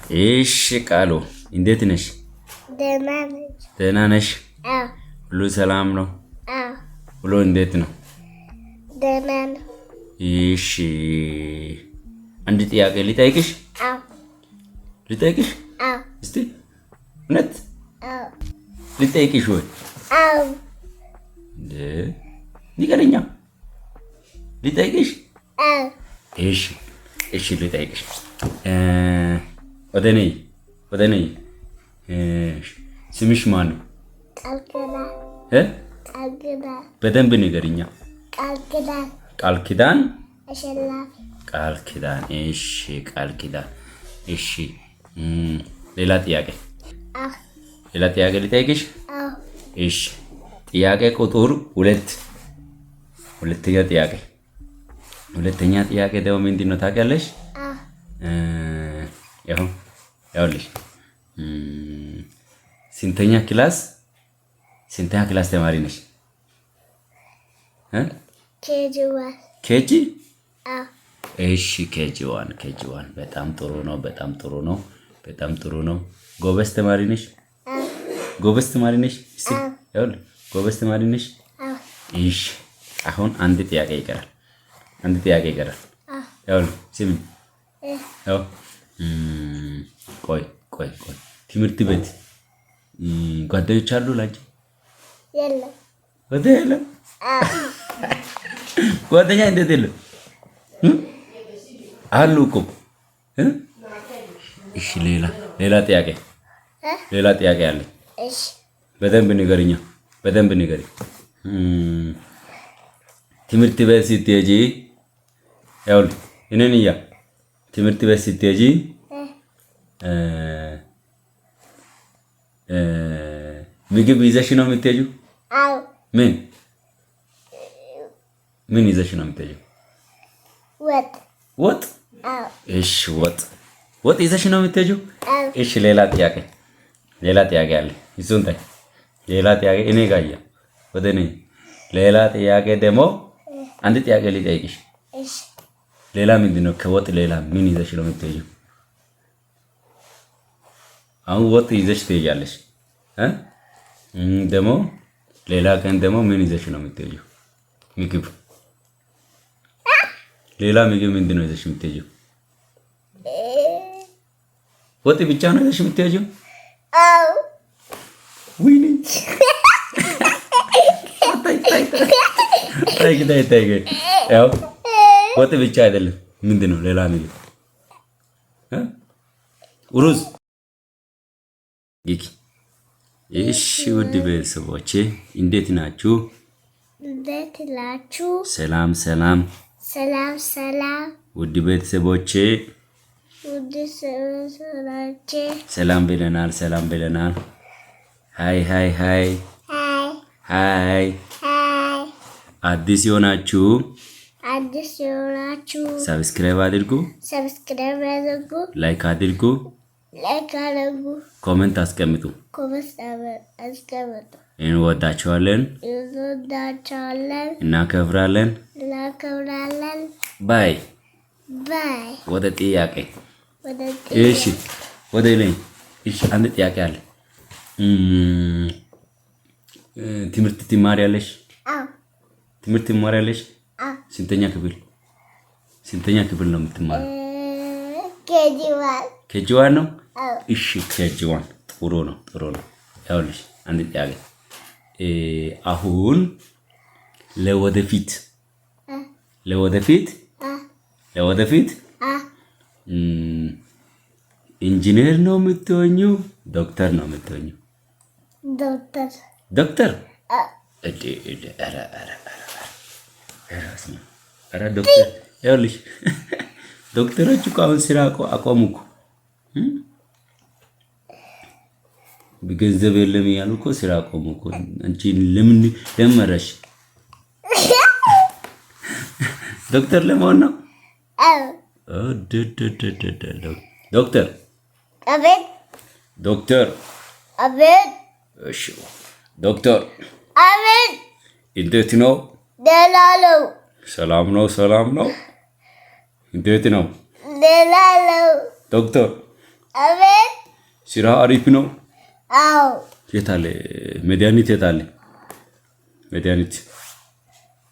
እሺ ቃሉ እንዴት ነሽ? ደህና ነሽ? ሁሉ ሰላም ነው? ሁሉ እንዴት ነው? ደህና ነው። እሺ አንድ ጥያቄ ልጠይቅሽ? ልጠይቅሽ? እስቲ እውነት ልጠይቅሽ ወይ? ንገረኛ። ልጠይቅሽ? እሺ ልጠይቅሽ። ወደ ነይ ስምሽ ማን ነው? በደንብ ንገሪኛ። ቃል ኪዳን። ቃል ኪዳን። እሺ ቃል ኪዳን። እሺ ሌላ ጥያቄ ልጠይቅሽ? እሺ ጥያቄ ቁጥር 2 ሁለተኛ ጥያቄ ደግሞ ምንድን ነው ታውቂያለሽ? ያውልሽ ስንተኛ ክላስ ተማሪ ነሽ? ኬጂ? እሺ ኬጂ1 በጣም ጥሩ ነው። ጎበዝ ተማሪ ነሽ? ጎበዝ ተማሪ ነሽ? እሺ አሁን አንድ ጥያቄ ይቀራል። ያውልሽ ስሚ። ቆይ ትምህርት ቤት ጓደኞች አሉ ላንቺ? የለም። የለም? ጓደኛ እንዴት የለም? አሉ እኮ። እሺ ሌላ ጥያቄ አለ። በደንብ ንገሪኝ። ትምህርት ቤት ስትሄጂ ያውልሽ ትምህርት ቤት ስትሄጂ ምግብ ይዘሽ ነው የምትሄጂው? ምን ይዘሽ ነው የምትሄጂው? ወጥ። እሺ ወጥ ይዘሽ ነው የምትሄጂው? እሺ ሌላ ጥያቄ አለ። እሱን ታይ። ሌላ ጥያቄ እኔ ጋር ወደ እኔ። ሌላ ጥያቄ ደግሞ አንድ ጥያቄ ልጠይቅሽ። ሌላ ምንድን ነው ከወጥ ሌላ ምን ይዘሽ ነው የምትሄጂው? አሁን ወጥ ይዘሽ ትሄጃለሽ ደግሞ ሌላ ቀን ደግሞ ምን ይዘሽ ነው የምትሄጂው? ምግብ። ሌላ ምግብ ምንድን ነው ይዘሽ የምትሄጂው? ወጥ ብቻ ነው ይዘሽ የምትሄጂው? ወይኔ ታይ ያው ወጥ ብቻ አይደለም። ምንድን ነው ሌላ ምግብ? ሩዝ። እሺ ውድ ቤተሰቦቼ እንዴት ናችሁ? ሰላም። ውድ ቤተሰቦቼ ሰላም ብለናል። ሃይ አዲስ የሆናችሁ ሰብስክራይብ አድርጉ፣ ላይክ አድርጉ፣ ኮሜንት አስቀምጡ። እንወዳችኋለን፣ እናከብራለን። ባይ። ወደ ጥያቄ። እሺ ወደ ላይ። እሺ አንድ ጥያቄ አለ። ትምህርት ትማሪያለሽ? ስንተኛ ክፍል ነው የምትማሪው? ኬጂ1 ነው። እሺ ኬጂ1 ጥሩ ነው። ያውልሽ አንድ ጥያቄ አሁን ለወደፊት ኢንጂነር ነው የምትሆኚው? ዶክተር ነው የምትሆኚው? ዶክተር። ኧረ ዶክተር ያውልሽ ዶክተሮች እኮ አሁን ስራ አቆሙ እኮ። ገንዘብ የለም እያሉ እኮ ስራ አቆሙ እኮ። አንቺ ለምን መረሽ? ዶክተር ለመሆን ነው? ዶክተር። አቤት። ዶክተር። አቤት። እሺ ዶክተር። አቤት። እንዴት ነው? ደህና ነው። ሰላም ነው። እንዴት ነው? ደህና ነው። ዶክተር አቤት ስራ አሪፍ ነው። አዎ የት አለ መድኃኒት? የት አለ መድኃኒት?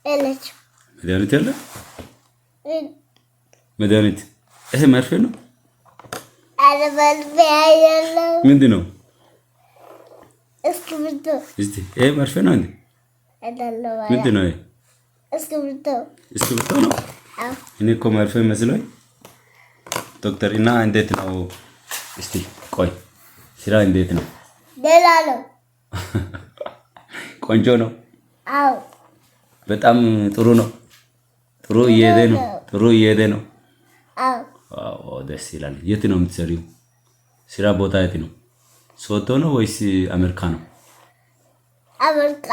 የለችም መድኃኒት የለ። መድኃኒት ይሄ መርፌ ነው። ኧረ መርፌ አይደለም። ምንድን ነው? እስክሪብቶ። እስቲ ይሄ መርፌ ነው እንዴ? አይደለም። ምንድን ነው ይሄ? እስክሪብቶ። እስክሪብቶ ነው። አዎ እኔ እኮ መርፌ መስሎኝ። ዶክተር እና እንዴት ነው? እስቲ ቆይ ስራ እንዴት ነው? ደህና ነው። ቆንጆ ነው። አዎ በጣም ጥሩ ነው። ጥሩ እየሄደ ነው። ጥሩ እየሄደ ነው። አዎ አዎ ደስ ይላል። የት ነው የምትሰሪው? ስራ ቦታ የት ነው? ሶዶ ነው ወይስ አሜሪካ ነው? አሜሪካ።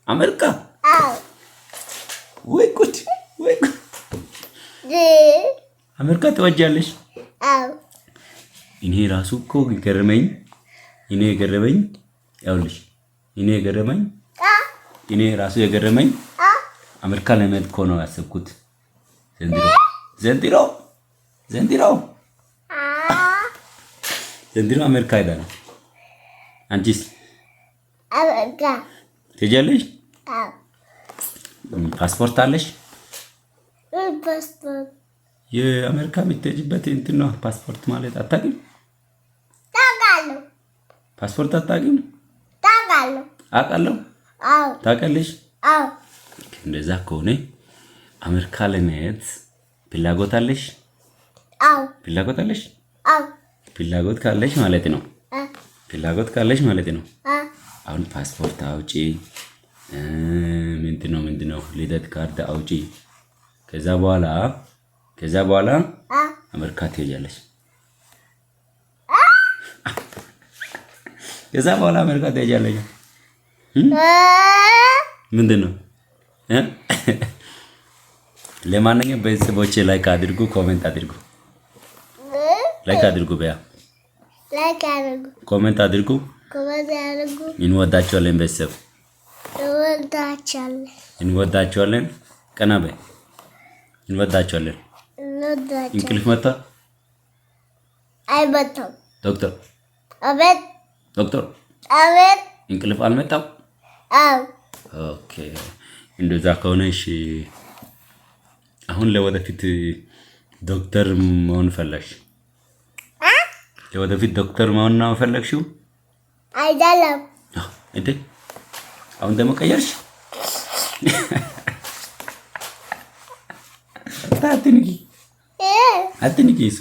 አሜሪካ? አዎ ወይ ጉድ ወይ ጉድ! አሜሪካ ትወጃለሽ? አዎ እኔ ራሱ እኮ ገረመኝ። ያውልሽ እኔ ራሱ የገረመኝ አሜሪካ ለመሄድ እኮ ነው ያሰብኩት። ዘንድሮ አሜሪካ ሄዳለሁ። አንቺስ አሜሪካ ትሄጃለሽ? አዎ ፓስፖርት አለሽ? ፓስፖርት የአሜሪካ የምትሄጂበት እንትን ነው። ፓስፖርት ማለት አታውቂም? ታውቃለሁ። ፓስፖርት አታውቂም? ታውቃለሁ። አውቃለሁ። አዎ ታውቃለሽ? አዎ እንደዛ ከሆነ አሜሪካ ለመሄድ ፍላጎት አለሽ? አዎ ፍላጎት አለሽ? አዎ ፍላጎት ካለሽ ማለት ነው። አሁን ፓስፖርት አውጪ፣ ምንድነው ልደት ካርድ አውጪ። ከዛ በኋላ አሜሪካ ትሄጃለሽ። ምንድነው? ለማንኛውም ቤተሰቦቼ ላይክ አድርጉ፣ ኮሜንት አድርጉ። ላይክ አድርጉ፣ ኮሜንት አድርጉ። እንወዳቸዋለን ቤተሰብ፣ እንወዳቸዋለን። ቀና በይ። እንወዳቸዋለን። እንቅልፍ መጣ? አይመጣም። ዶክተር አቤት ዶክተር አቤት። እንቅልፍ አልመጣም? አዎ ኦኬ። እንደዛ ከሆነ እሺ፣ አሁን ለወደፊት ዶክተር መሆን ፈለግሽ? ለወደፊት ዶክተር መሆን ነው ፈለግሽው? አይደለም። እንዴ አሁን ደግሞ ቀየርሽ? አትንቂ እሱ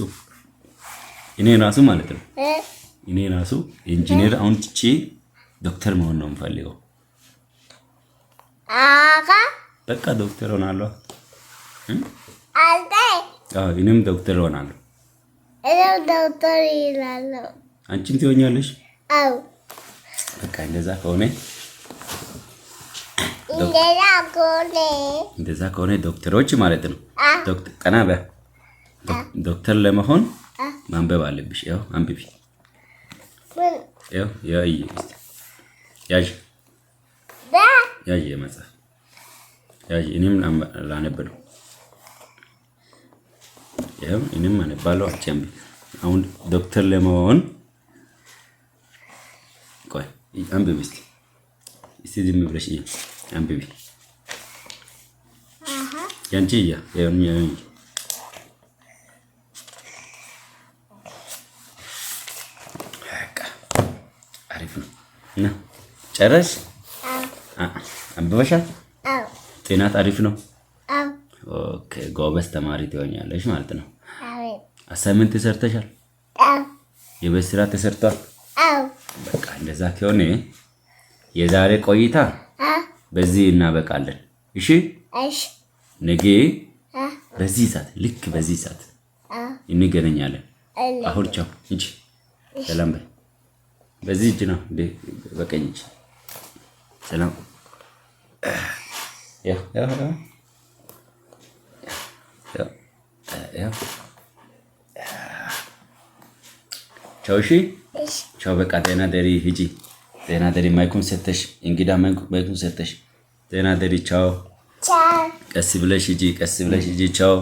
እኔ ራሱ ማለት ነው። እኔ ራሱ ኢንጂነር አሁን ትቼ ዶክተር መሆን ነው የምፈልገው። በቃ ዶክተር ሆናለሁ። እኔም ዶክተር ሆናለሁ። ዶክተር ይላለሁ። አንቺም ትሆኛለሽ? አዎ በቃ እንደዛ ከሆነ ዶክተሮች ማለት ነው። ቀና በ ዶክተር ለመሆን ማንበብ አለብሽ። ያው አንብቢ። ያዥ መጽሐፍ ያዥ። እኔም ላነብ ነው። ያው እኔም አነባለሁ። አንቺ አሁን ዶክተር ለመሆን ቆይ አንብቢ እስቲ ዝም ብለሽ አንብቢ። ያንቺ አሪፍ ነው እና ጨረሽ? አንብበሻል? ጤናት አሪፍ ነው? ኦኬ ጎበዝ ተማሪ ትሆኛለሽ ማለት ነው። አሳይመንት ተሰርተሻል? የቤት ስራ ተሰርቷል? በቃ እንደዛ ከሆነ የዛሬ ቆይታ በዚህ እናበቃለን። እሺ ነገ በዚህ ሰዓት ልክ በዚህ ሰዓት እንገናኛለን። አሁን ቻው እንጂ ሰላም በይ። በዚህ እጅ ነው እንዴ? በቀኝ እጅ ሰላም። ያ ቻው። እሺ ቻው። በቃ ጤና ደሪ ሂጂ። ጤና ደሪ ማይኩን ሰተሽ እንግዳ ማይኩን ሰተሽ ጤና ደሪ ቻው። ቀስ ብለሽ ሂጂ፣ ቻው።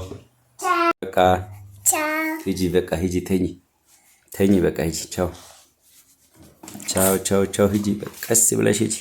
በቃ ሂጂ፣ በቃ ሂጂ፣ ተኝ። ተኝ በቃ ሂጂ። ቻው ቻው ቻው ቻው። ሂጂ ቀስ ብለሽ ሂጂ።